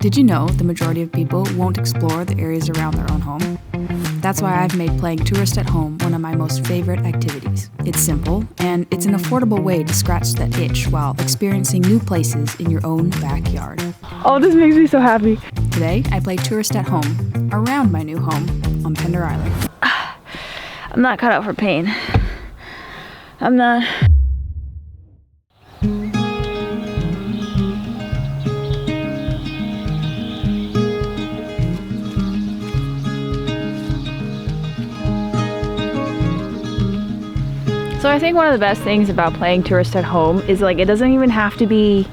Did you know the majority of people won't explore the areas around their own home? That's why I've made playing tourist at home one of my most favorite activities. It's simple, and it's an affordable way to scratch that itch while experiencing new places in your own backyard. Oh, this makes me so happy. Today, I play tourist at home, around my new home on Pender Island. I'm not cut out for pain. I'm not. So I think one of the best things about playing tourist at home is like it doesn't even have to be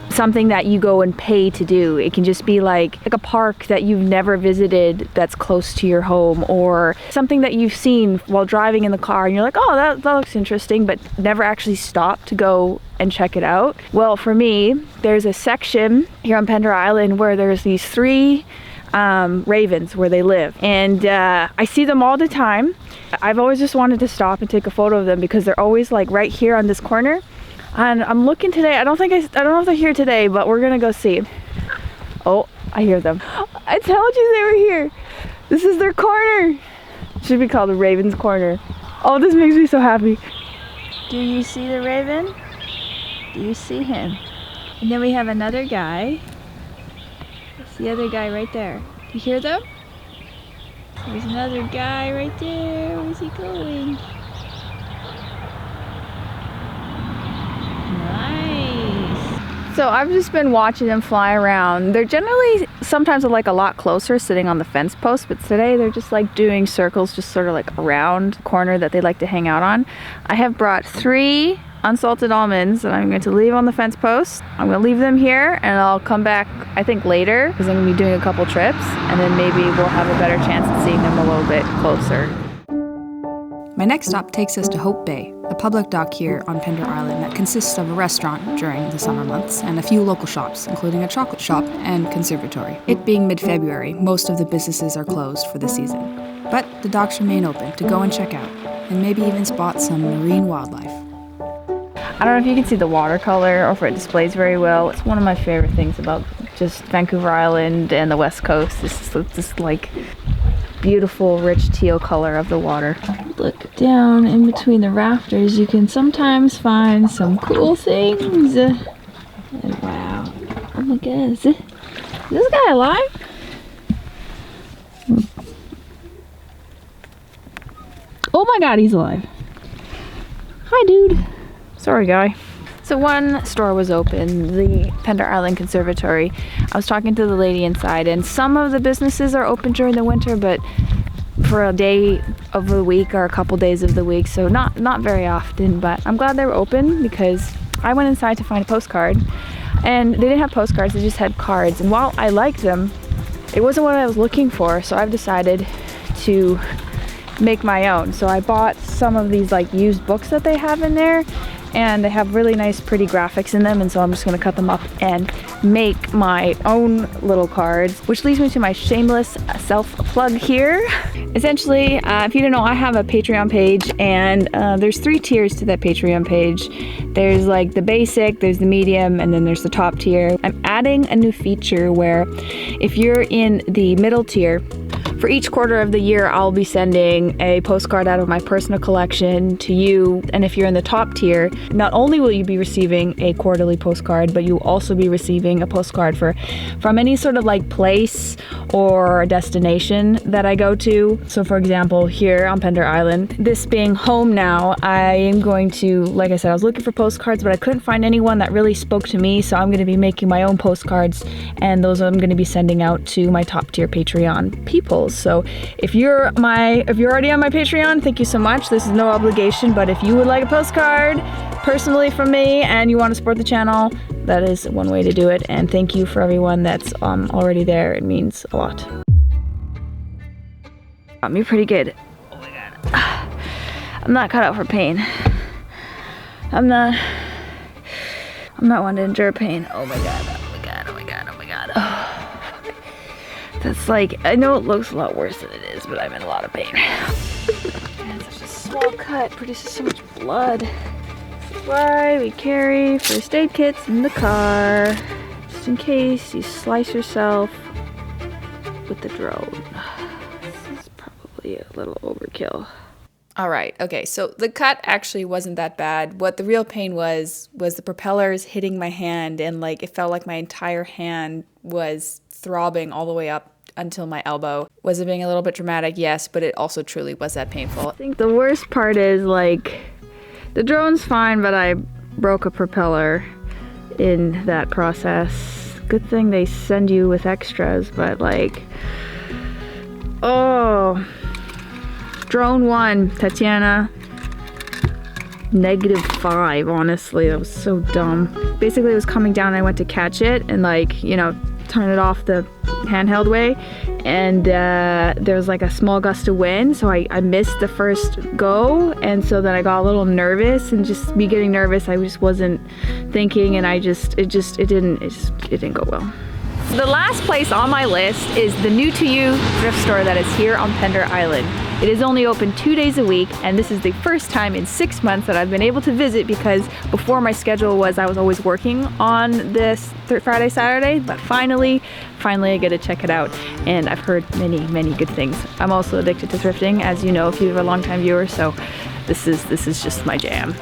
something that you go and pay to do. It can just be like a park that you've never visited that's close to your home, or something that you've seen while driving in the car and you're like, oh, that looks interesting, but never actually stop to go and check it out. Well, for me, there's a section here on Pender Island where there's these three ravens where they live, and I see them all the time. I've always just wanted to stop and take a photo of them because they're always like right here on this corner. And I'm looking today. I don't know if they're here today, but we're gonna go see. Oh, I hear them. I told you they were here. This is their corner. Should be called the Raven's Corner. Oh, this makes me so happy. Do you see the raven? Do you see him? And then we have another guy. That's the other guy right there. Do you hear them? There's another guy right there. Where's he going? Nice. So I've just been watching them fly around. They're generally sometimes like a lot closer sitting on the fence post, but today they're just like doing circles just sort of like around the corner that they like to hang out on. I have brought 3 unsalted almonds that I'm going to leave on the fence post. I'm going to leave them here and I'll come back I think later because I'm going to be doing a couple trips, and then maybe we'll have a better chance at seeing them a little bit closer. My next stop takes us to Hope Bay, a public dock here on Pender Island that consists of a restaurant during the summer months and a few local shops, including a chocolate shop and conservatory. It being mid-February, most of the businesses are closed for the season. But the docks remain open to go and check out, and maybe even spot some marine wildlife. I don't know if you can see the watercolor or if it displays very well. It's one of my favorite things about just Vancouver Island and the West Coast. This like beautiful rich teal color of the water. Look down in between the rafters, you can sometimes find some cool things. And wow, oh my god, is this guy alive? Oh my god, he's alive. Hi dude. Sorry guy. So one store was open, the Pender Island Conservatory. I was talking to the lady inside, and some of the businesses are open during the winter, but for a day of the week or a couple days of the week, so not very often. But I'm glad they were open because I went inside to find a postcard, and they didn't have postcards, they just had cards. And while I liked them, it wasn't what I was looking for, so I've decided to make my own. So I bought some of these like used books that they have in there, and they have really nice pretty graphics in them, and so I'm just going to cut them up and make my own little cards, which leads me to my shameless self-plug here. Essentially, if you don't know, I have a Patreon page, and there's 3 tiers to that Patreon page. There's like the basic, there's the medium, and then there's the top tier. I'm adding a new feature where if you're in the middle tier, for each quarter of the year, I'll be sending a postcard out of my personal collection to you. And if you're in the top tier, not only will you be receiving a quarterly postcard, but you'll also be receiving a postcard from any sort of like place or destination that I go to. So for example, here on Pender Island, this being home now, I am going to, like I said, I was looking for postcards, but I couldn't find anyone that really spoke to me. So I'm going to be making my own postcards, and those I'm going to be sending out to my top tier Patreon people. So if you're already on my Patreon, thank you so much. This is no obligation, but if you would like a postcard personally from me and you want to support the channel, that is one way to do it. And thank you for everyone that's already there. It means a lot. Got me pretty good. Oh my god. I'm not cut out for pain. I'm not one to endure pain. Oh my god. Oh my god. Oh my god. Oh my god. Oh. That's like, I know it looks a lot worse than it is, but I'm in a lot of pain. And such a small cut produces so much blood. This is why we carry first aid kits in the car. Just in case you slice yourself with the drone. This is probably a little overkill. All right, okay, so the cut actually wasn't that bad. What the real pain was the propellers hitting my hand, and like it felt like my entire hand was throbbing all the way up until my elbow. Was it being a little bit dramatic? Yes, but it also truly was that painful. I think the worst part is like the drone's fine, but I broke a propeller in that process. Good thing they send you with extras, but like, oh. Drone 1, Tatiana, -5, honestly, that was so dumb. Basically it was coming down and I went to catch it and like, you know, turn it off the handheld way, and there was like a small gust of wind, so I missed the first go, and so then I got a little nervous, and just me getting nervous, I just wasn't thinking, and it didn't go well. The last place on my list is the new to you thrift store that is here on Pender Island. It is only open 2 days a week, and this is the first time in 6 months that I've been able to visit, because before my schedule was I was always working on this Friday, Saturday, but finally I get to check it out, and I've heard many good things. I'm also addicted to thrifting, as you know if you're a longtime viewer, so this is just my jam.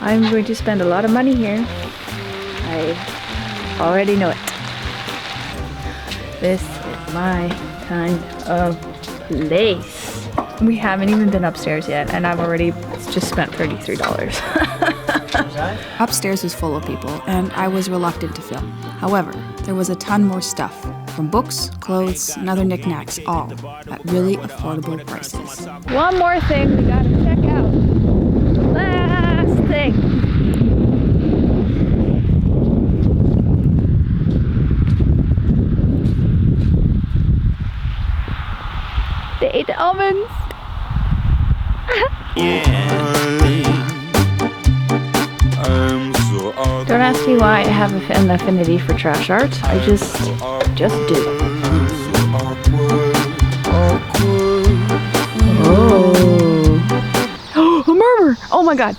I'm going to spend a lot of money here. I already know it. This is my kind of place. We haven't even been upstairs yet, and I've already just spent $33. Upstairs was full of people, and I was reluctant to film. However, there was a ton more stuff, from books, clothes, and other knickknacks, all at really affordable prices. One more thing we gotta check out. Last thing. They ate the almonds. Don't ask me why I have an affinity for trash art. I just do. Oh. A murmur! Oh my god.